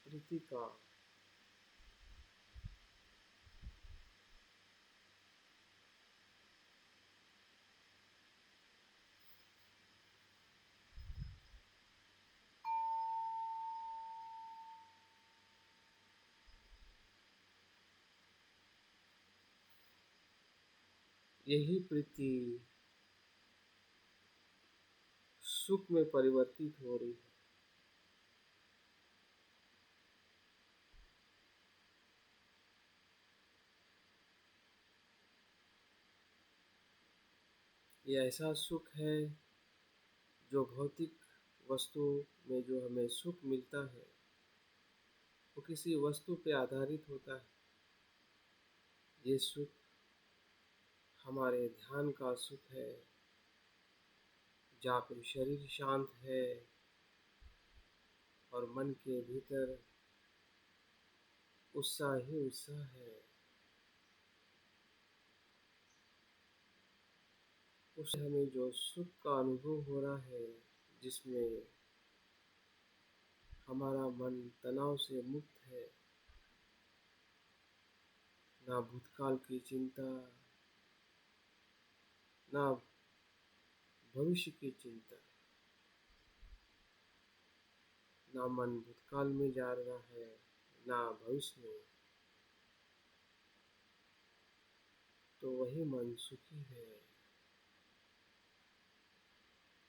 कृतिका। यही प्रीति सुख में परिवर्तित हो रही है। ये ऐसा सुख है जो भौतिक वस्तुओं में जो हमें सुख मिलता है वो किसी वस्तु पे आधारित होता है। ये सुख हमारे ध्यान का सुख है, जहाँ पे शरीर शांत है और मन के भीतर उत्साह ही उत्साह है। उस हमें जो सुख का अनुभव हो रहा है, जिसमें हमारा मन तनाव से मुक्त है, ना भूतकाल की चिंता, ना भविष्य की चिंता, ना मन भूतकाल में जा रहा है ना भविष्य में, तो वही मन सुखी है।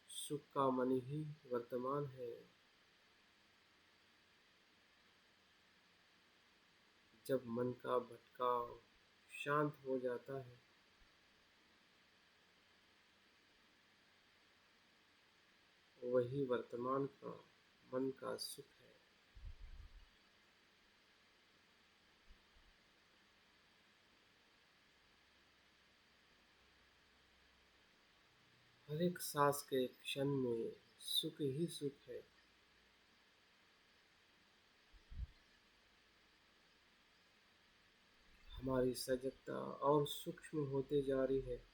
सुख का मन ही वर्तमान है। जब मन का भटकाव शांत हो जाता है, वही वर्तमान का मन का सुख है। हर एक सांस के क्षण में सुख ही सुख है। हमारी सजगता और सूक्ष्म होते जा रही है।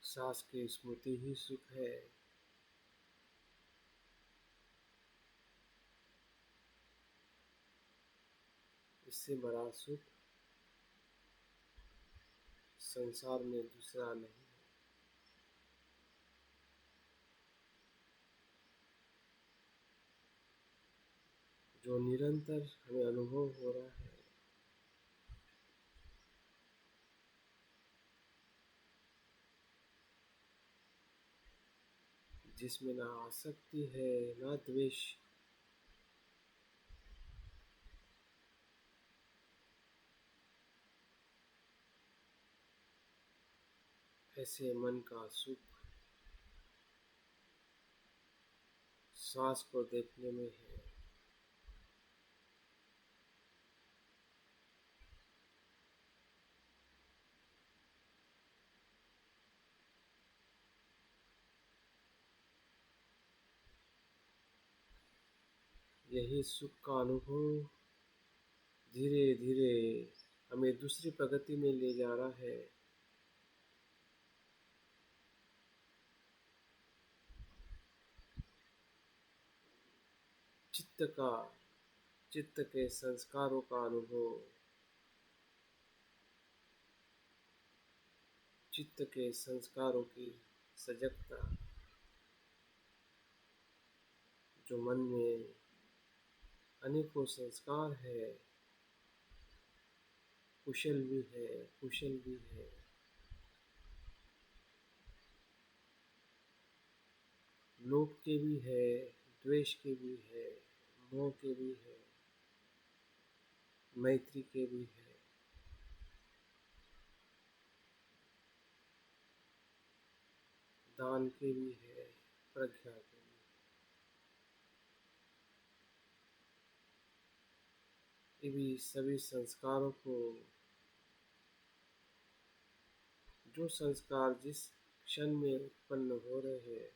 सांस की स्मृति ही सुख है। इससे बड़ा सुख संसार में दूसरा नहीं। जो निरंतर हमें अनुभव हो रहा है, जिसमें ना आसक्ति है ना द्वेष। ऐसे मन का सुख श्वास को देखने में है। यही सुख का अनुभव धीरे धीरे हमें दूसरी प्रगति में ले जा रहा है। चित्त का चित्त के संस्कारों का अनुभव, चित्त के संस्कारों की सजगता, जो मन में अनेकों संस्कार है, कुशल भी है कुशल भी है, लोभ के भी है, द्वेष के भी है, मोह के भी है। मैत्री के भी है, दान के भी है, प्रज्ञा के भी। ये भी सभी संस्कारों को, जो संस्कार जिस क्षण में उत्पन्न हो रहे हैं,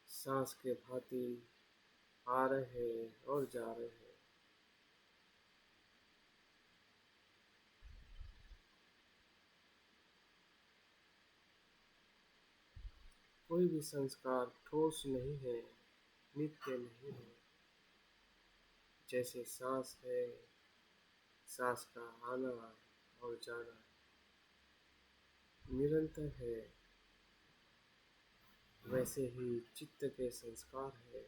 सांस के भांति आ रहे हैं और जा रहे हैं। कोई भी संस्कार ठोस नहीं है, नित्य नहीं है। जैसे सांस है, सांस का आना और जाना निरंतर है, वैसे ही चित्त के संस्कार है।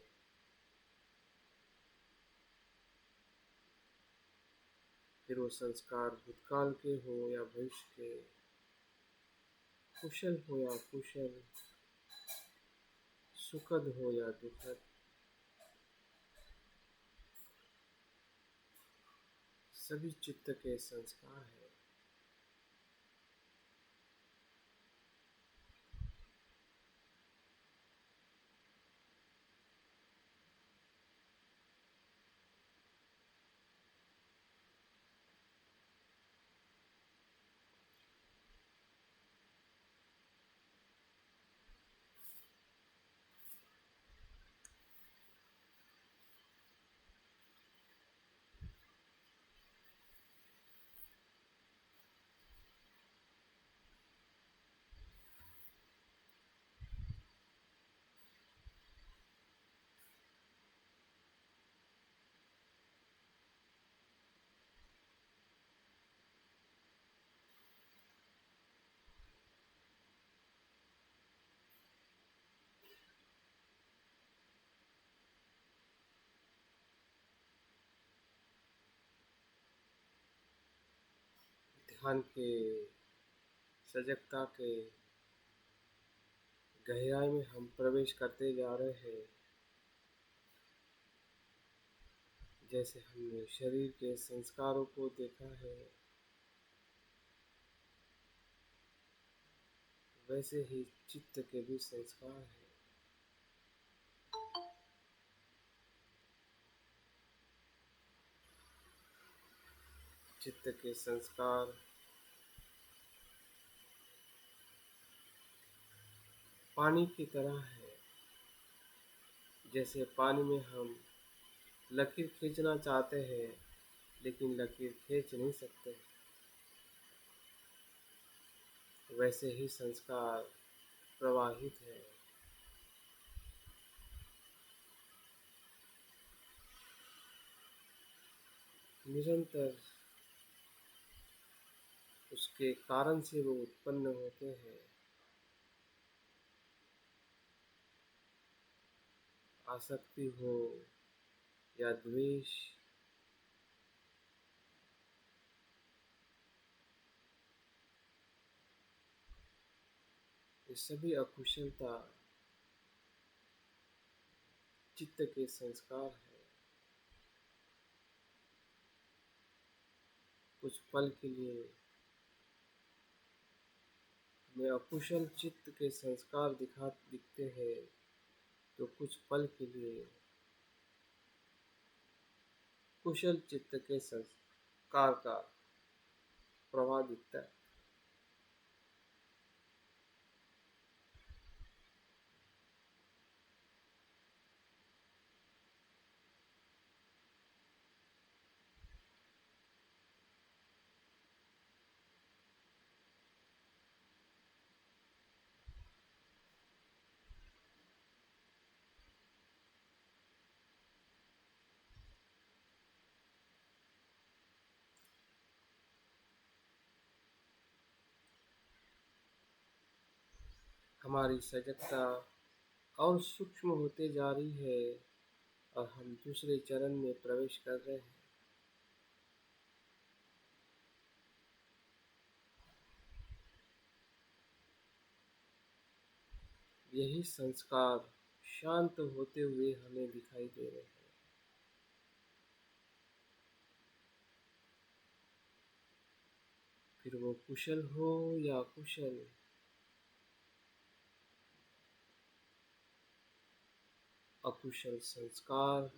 फिर वो संस्कार भूतकाल के हो या भविष्य के, कुशल हो या कुशल, सुखद हो या दुखद, सभी चित्त के संस्कार है। ध्यान के, सजगता के गहराई में हम प्रवेश करते जा रहे हैं। जैसे हमने शरीर के संस्कारों को देखा है, वैसे ही चित्त के भी संस्कार हैं। चित्त के संस्कार पानी की तरह है। जैसे पानी में हम लकीर खींचना चाहते हैं, लेकिन लकीर खींच नहीं सकते, वैसे ही संस्कार प्रवाहित है। निरंतर उसके कारण से वो उत्पन्न होते हैं। आसक्ति हो या द्वेष, ये सभी अकुशलता चित्त के संस्कार है। कुछ पल के लिए हमें अकुशल चित्त के संस्कार दिखते हैं, तो कुछ पल के लिए कुशल चित्त के संस्कार का प्रभाव दिखता है। हमारी सजगता और सूक्ष्म होते जा रही है और हम दूसरे चरण में प्रवेश कर रहे हैं। यही संस्कार शांत होते हुए हमें दिखाई दे रहे हैं। फिर वो कुशल हो या कुशल, अकुशल संस्कार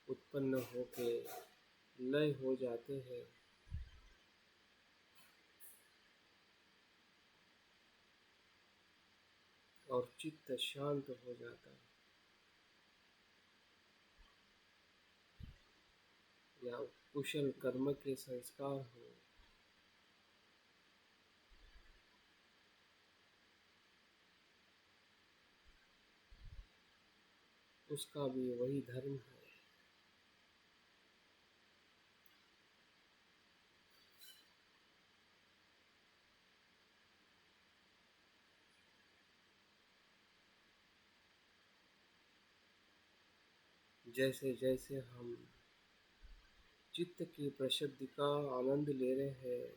उत्पन्न होके लय हो जाते हैं और चित्त शांत हो जाता है। या कुशल कर्म के संस्कार हो, उसका भी वही धर्म है। जैसे जैसे हम चित्त की प्रसिद्धि का आनंद ले रहे हैं,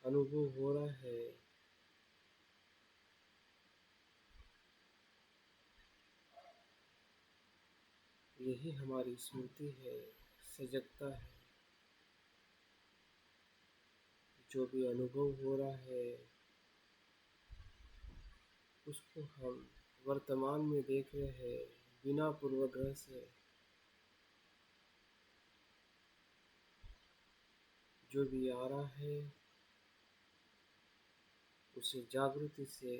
अनुभव हो रहा है, यही हमारी स्मृति है, सजगता है। जो भी अनुभव हो रहा है उसको हम वर्तमान में देख रहे हैं, बिना पूर्वग्रह से। जो भी आ रहा है उसे जागृति से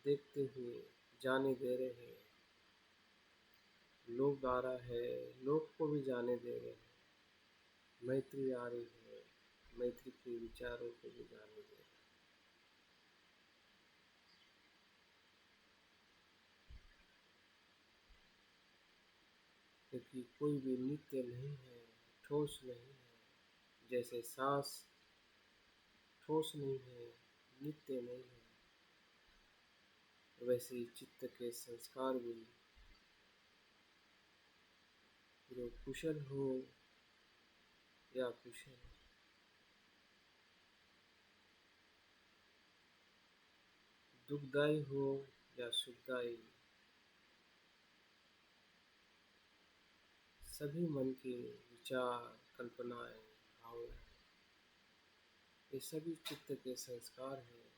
देखते हुए जाने दे रहे हैं। लोग आ रहा है, लोग को भी जाने दे रहे हैं। मैत्री आ रही है, मैत्री के विचारों को भी जाने दे रहे हैं। क्योंकि कोई भी नित्य नहीं है, ठोस नहीं है। जैसे सांस ठोस नहीं है, नित्य नहीं है, वैसे ही चित्त के संस्कार भी, जो कुशल हो या कुशल, दुखदायी हो या सुखदायी, सभी मन के विचार, कल्पनाएं, भावनाएं, ये सभी चित्त के संस्कार हैं।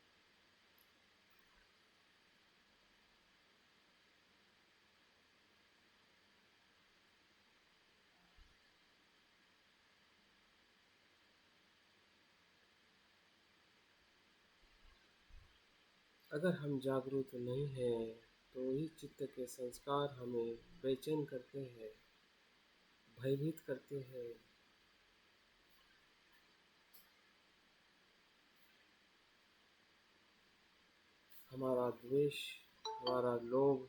अगर हम जागरूक नहीं हैं तो वही चित्त के संस्कार हमें बेचैन करते हैं, भयभीत करते हैं। हमारा द्वेष, हमारा लोभ,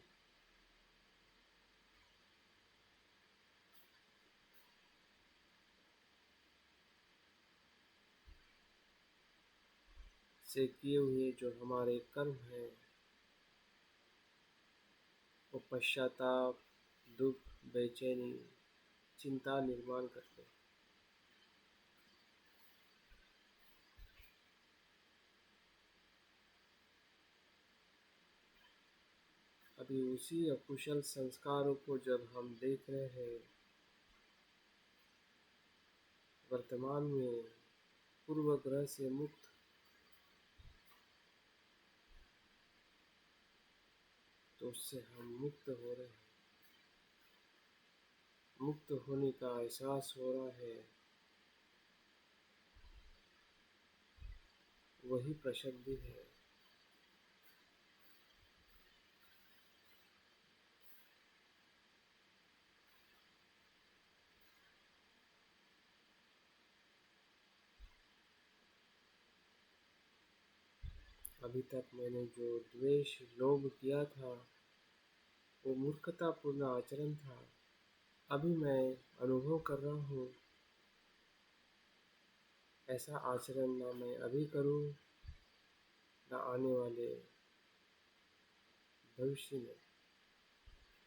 से किए हुए जो हमारे कर्म हैं, वो पश्चाताप, दुख, बेचैनी, चिंता निर्माण करते हैं। अभी उसी अकुशल संस्कारों को जब हम देख रहे हैं वर्तमान में, पूर्वग्रह से मुक्त, तो उससे हम मुक्त हो रहे हैं। मुक्त होने का एहसास हो रहा है, वही प्रसिद्धि है। अभी तक मैंने जो द्वेष, लोभ किया था वो मूर्खतापूर्ण आचरण था। अभी मैं अनुभव कर रहा हूँ ऐसा आचरण ना मैं अभी करूँ, ना आने वाले भविष्य में।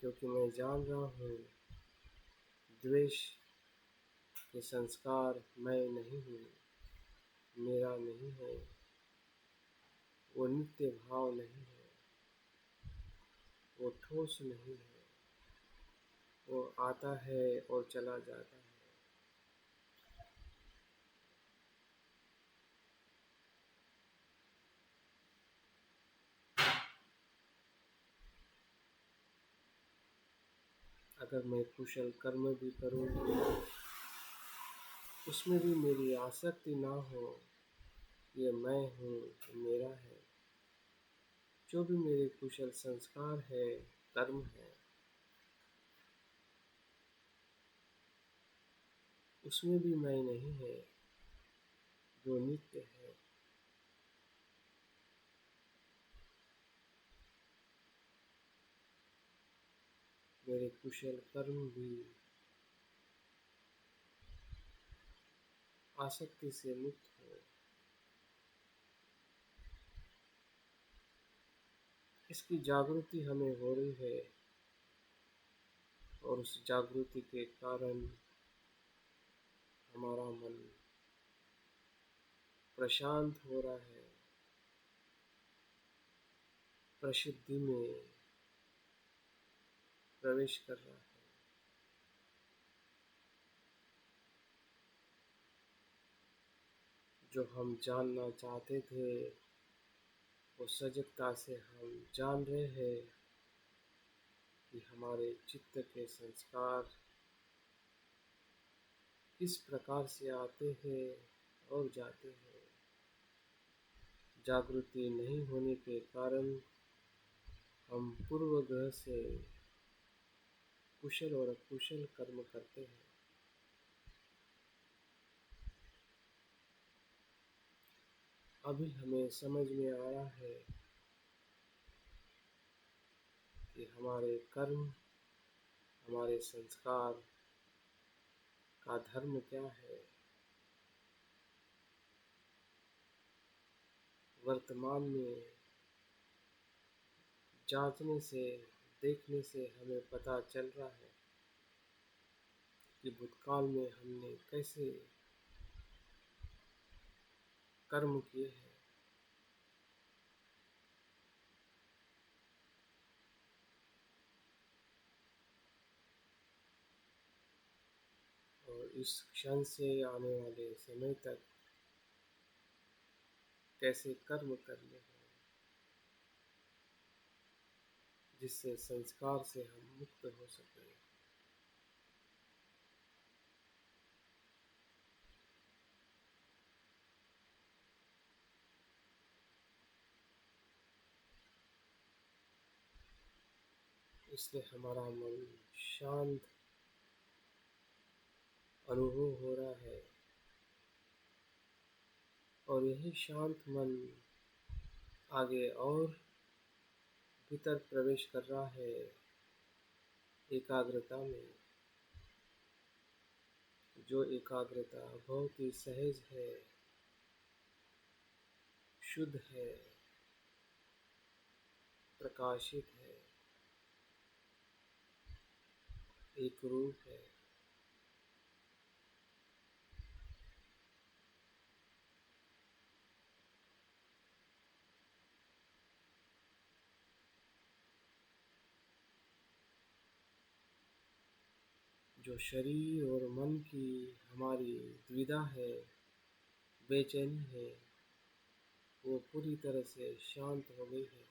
क्योंकि मैं जान रहा हूँ द्वेष के संस्कार मैं नहीं हूँ, मेरा नहीं है, वो नित्य भाव नहीं है, वो ठोस नहीं है, वो आता है और चला जाता है। अगर मैं कुशल कर्म भी करूँ तो उसमें भी मेरी आसक्ति ना हो, ये मैं हूँ, ये मेरा है। जो भी मेरे कुशल संस्कार है, कर्म है, उसमें भी मैं नहीं है, जो नित्य है। मेरे कुशल कर्म भी आसक्ति से मुक्त हो। इसकी जागृति हमें हो रही है और उस जागृति के कारण हमारा मन प्रशांत हो रहा है, प्रसिद्धि में प्रवेश कर रहा है। जो हम जानना चाहते थे वो सजगता से हम जान रहे हैं कि हमारे चित्त के संस्कार किस प्रकार से आते हैं और जाते हैं। जागृति नहीं होने के कारण हम पूर्वग्रह से कुशल और अकुशल कर्म करते हैं। अभी हमें समझ में आ रहा है कि हमारे कर्म, हमारे संस्कार का धर्म क्या है। वर्तमान में जांचने से, देखने से हमें पता चल रहा है कि भूतकाल में हमने कैसे कर्म किए हैं। और इस क्षण से आने वाले समय तक कैसे कर्म करने हैं, जिससे संस्कार से हम मुक्त हो सकें। इसलिए हमारा मन शांत अनुभव हो रहा है और यही शांत मन आगे और भीतर प्रवेश कर रहा है एकाग्रता में। जो एकाग्रता बहुत ही सहज है, शुद्ध है, प्रकाशित है, एक रूप है। जो शरीर और मन की हमारी द्विधा है, बेचैनी है, वो पूरी तरह से शांत हो गई है।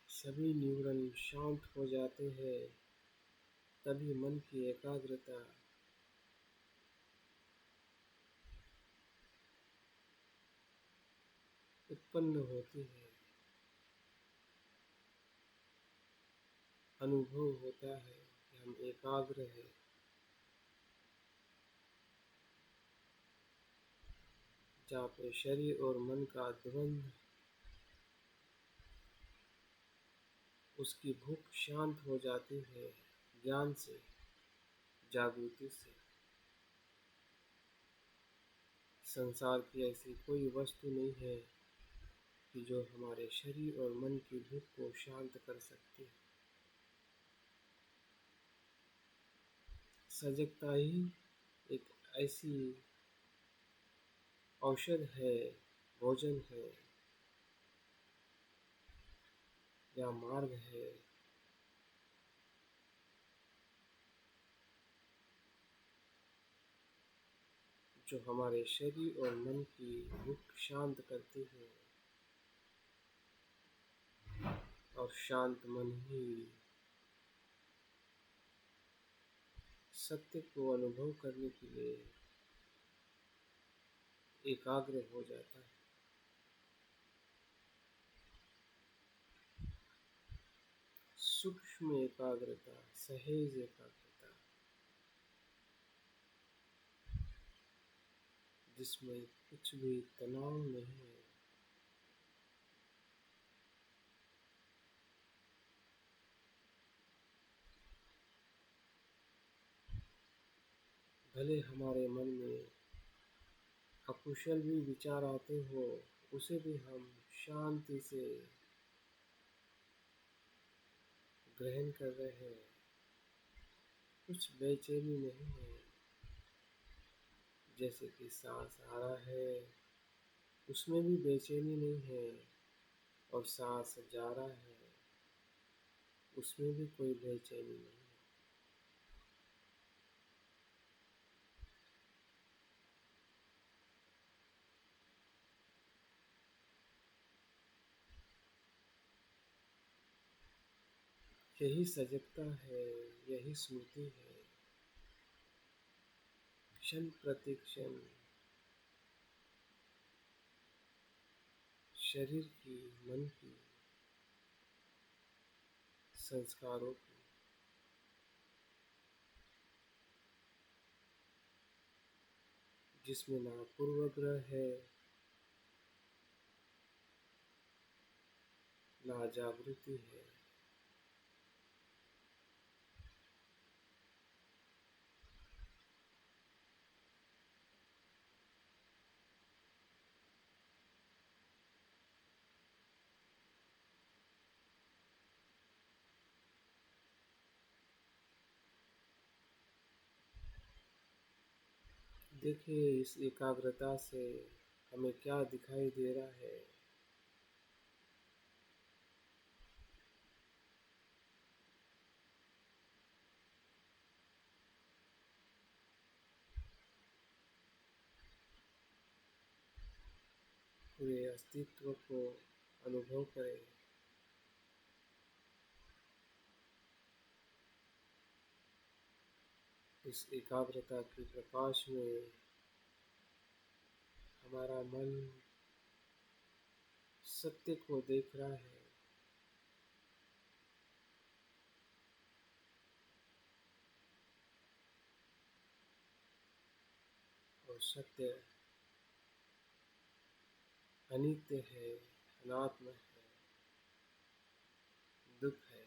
सभी न्यूरॉन शांत हो जाते हैं, तभी मन की एकाग्रता उत्पन्न होती है। अनुभव होता है कि हम एकाग्र हैं। जहाँ पे शरीर और मन का द्वंद्व, उसकी भूख शांत हो जाती है ज्ञान से, जागृति से। संसार की ऐसी कोई वस्तु नहीं है कि जो हमारे शरीर और मन की भूख को शांत कर सकती है। सजगता ही एक ऐसी औषध है, भोजन है या मार्ग है जो हमारे शरीर और मन की भूख शांत करती है। और शांत मन ही सत्य को अनुभव करने के लिए एकाग्र हो जाता है। सूक्ष्म एकाग्रता, सहज एकाग्रता, जिसमें कुछ भी तनाव नहीं है। भले हमारे मन में अकुशल भी विचार आते हो, उसे भी हम शांति से ग्रहण कर रहे हैं। कुछ बेचैनी नहीं है। जैसे कि सांस आ रहा है, उसमें भी बेचैनी नहीं है। और सांस जा रहा है, उसमें भी कोई बेचैनी नहीं है। यही सजगता है, यही स्मृति है। क्षण प्रति क्षण शरीर की, मन की, संस्कारों की, जिसमें ना पूर्वग्रह है, ना जागृति है। देखिए, इस एकाग्रता से हमें क्या दिखाई दे रहा है। पूरे अस्तित्व को अनुभव करें। इस एकाग्रता के प्रकाश में हमारा मन सत्य को देख रहा है। और सत्य अनित्य है, अनात्म है, दुख है।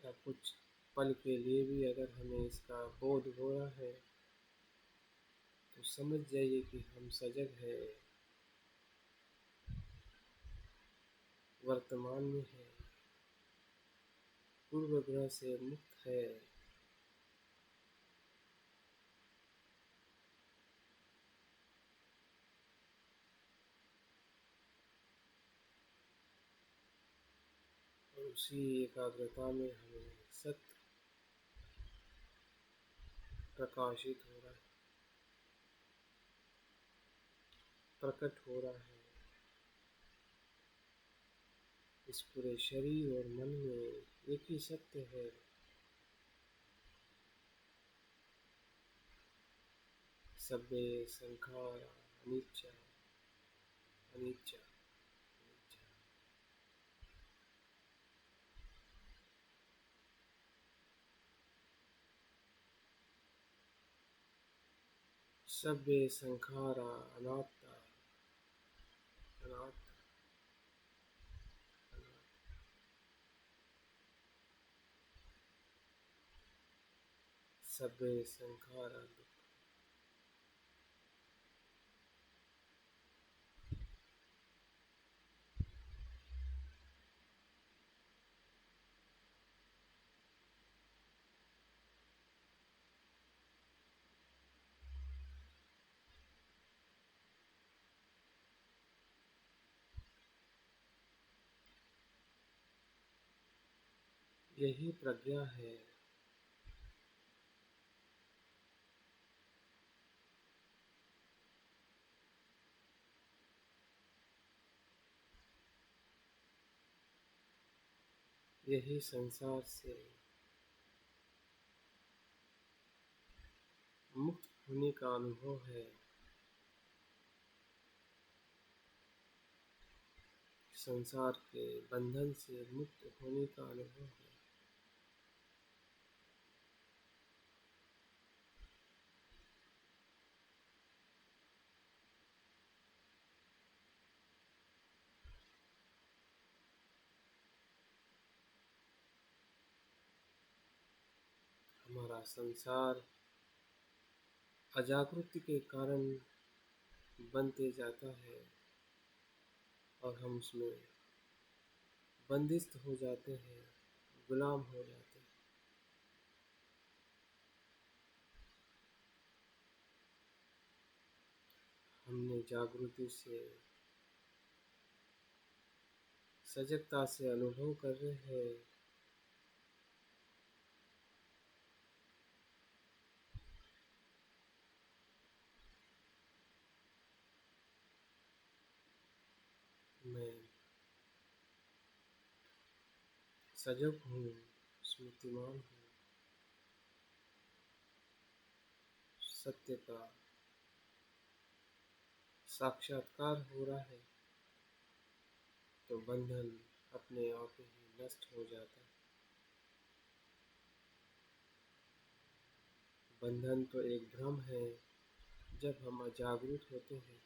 या कुछ पल के लिए भी अगर हमें इसका बोध हो रहा है, तो समझ जाइए कि हम सजग हैं, वर्तमान में हैं, पूर्वग्रह से मुक्त है। और उसी एकाग्रता में हमें सत्य प्रकाशित हो रहा है, प्रकट हो रहा है। इस पूरे शरीर और मन में एक ही सत्य है। सब्बे संखारा अनिच्चा, अनिच्चा, अनिच्चा। सब्बे संखारा अनात्ता, अनात्ता, अनात्ता। सब्बे संखारा दुख। यही प्रज्ञा है। यही संसार से मुक्त होने का अनुभव है। संसार के बंधन से मुक्त होने का अनुभव है। हमारा संसार अजागृति के कारण बनते जाता है और हम उसमें बंदिस्त हो जाते हैं, गुलाम हो जाते हैं। हमने जागृति से, सजगता से अनुभव कर रहे हैं मैं सजग हूँ, स्मृतिमान हूँ, सत्य का साक्षात्कार हो रहा है, तो बंधन अपने आप ही नष्ट हो जाता है। बंधन तो एक भ्रम है। जब हम अजागरूक होते हैं,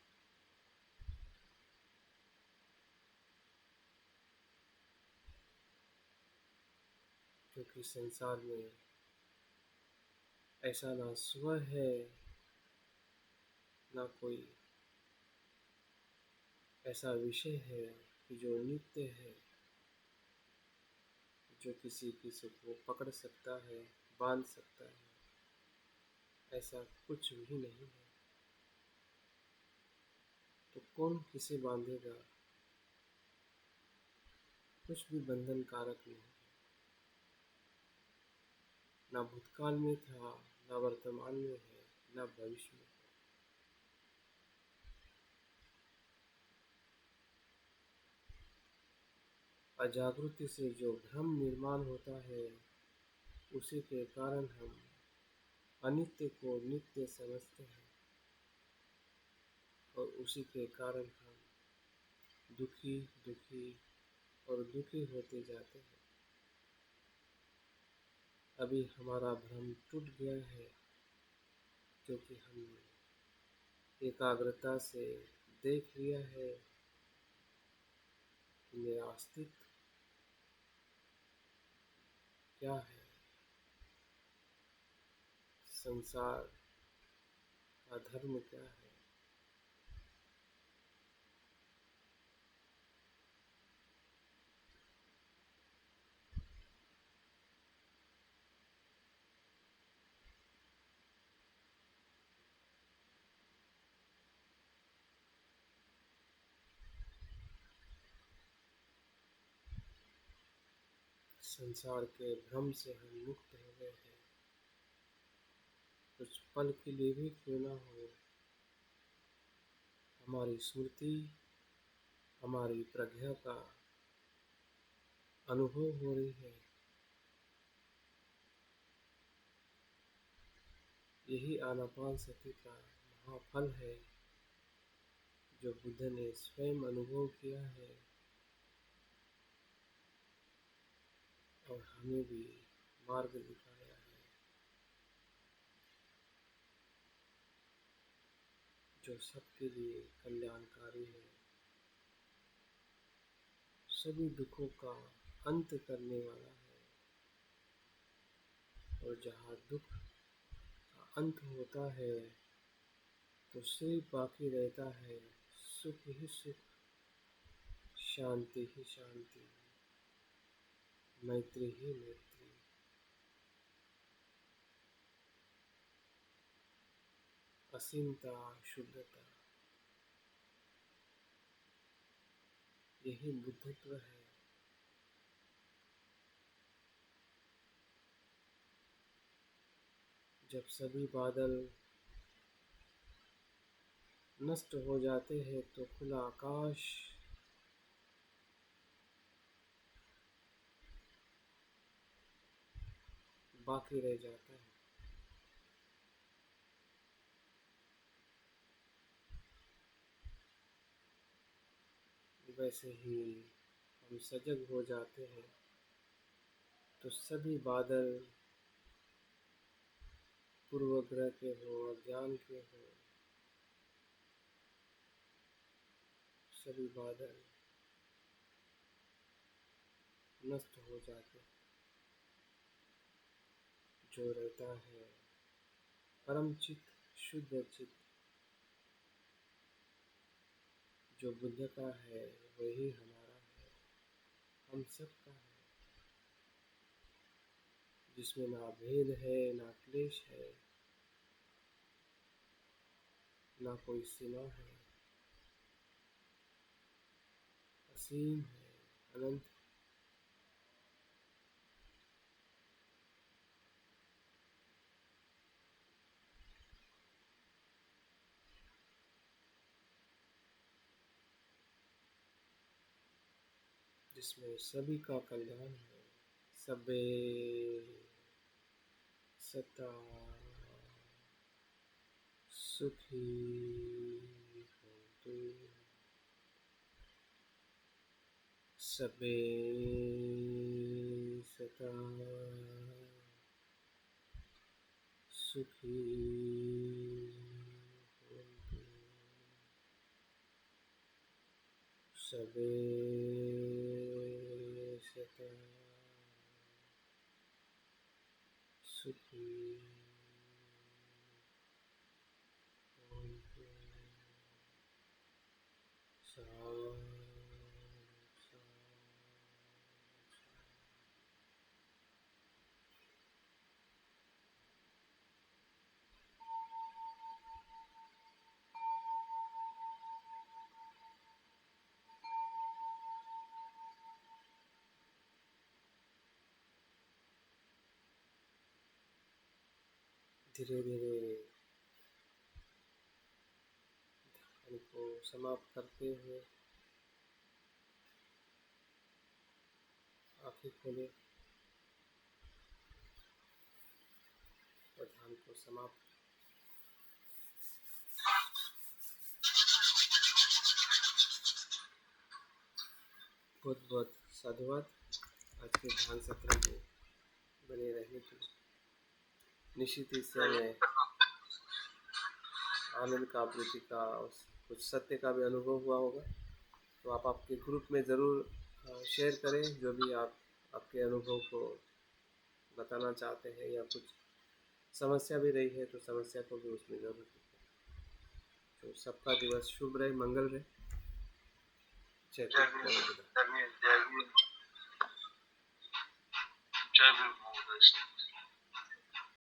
क्योंकि संसार में ऐसा ना स्व है, ना कोई ऐसा विषय है कि जो नित्य है, जो किसी किसी को पकड़ सकता है, बांध सकता है। ऐसा कुछ भी नहीं है। तो कौन किसे बांधेगा? कुछ भी बंधन कारक नहीं। ना भूतकाल में था, ना वर्तमान में है, ना भविष्य में। अजागृति से जो भ्रम निर्माण होता है, उसी के कारण हम अनित्य को नित्य समझते हैं और उसी के कारण हम दुखी दुखी और दुखी होते जाते हैं। अभी हमारा भ्रम टूट गया है, क्योंकि हमने एकाग्रता से देख लिया है कि मेरा अस्तित्व क्या है, संसार का धर्म क्या है। संसार के भ्रम से हम मुक्त हो गए हैं। कुछ पल के लिए भी क्यों ना हो, हमारी स्मृति, हमारी प्रज्ञा का अनुभव हो रही है। यही आनापानसति का महाफल है, जो बुद्ध ने स्वयं अनुभव किया है और हमें भी मार्ग दिखाया है, जो सबके लिए कल्याणकारी है, सभी दुखों का अंत करने वाला है। और जहाँ दुख का अंत होता है, तो सिर्फ बाकी रहता है सुख ही सुख, शांति ही शांति, मैत्री ही मैत्री, असीमता, शुद्धता। यही बुद्धत्व है। जब सभी बादल नष्ट हो जाते हैं तो खुला आकाश बाकी रह जाता है। वैसे ही हम सजग हो जाते हैं तो सभी बादल पूर्वग्रह के हो, अज्ञान के हो, सभी बादल नष्ट हो जाते हैं। जो रहता है परम चित्त, शुद्ध चित्त, जो बुद्ध का है वही हमारा है, हम सब का है, जिसमें ना भेद है, ना क्लेश है, ना कोई सीमा है, असीम है, अनंत है। जिसमें सभी का कल्याण है। सबे सता सुखी होतु, सबे सता सुखी होतु, सबे सता सुखी होतु। धीरे धीरे ध्यान को समाप्त करते हुए आंखें खोले और ध्यान को समाप्त। बहुत बहुत साधुवाद आज के ध्यान सत्र में बने रहने के लिए। निश्चित ही इससे हमें आनंद का, प्रीति का, कुछ सत्य का भी अनुभव हुआ होगा। तो आप आपके ग्रुप में ज़रूर शेयर करें जो भी आप आपके अनुभव को बताना चाहते हैं, या कुछ समस्या भी रही है तो समस्या को भी उसमें ज़रूर लिखें। तो सबका दिवस शुभ रहे, मंगल रहे। जय गुरु। जय गुरु।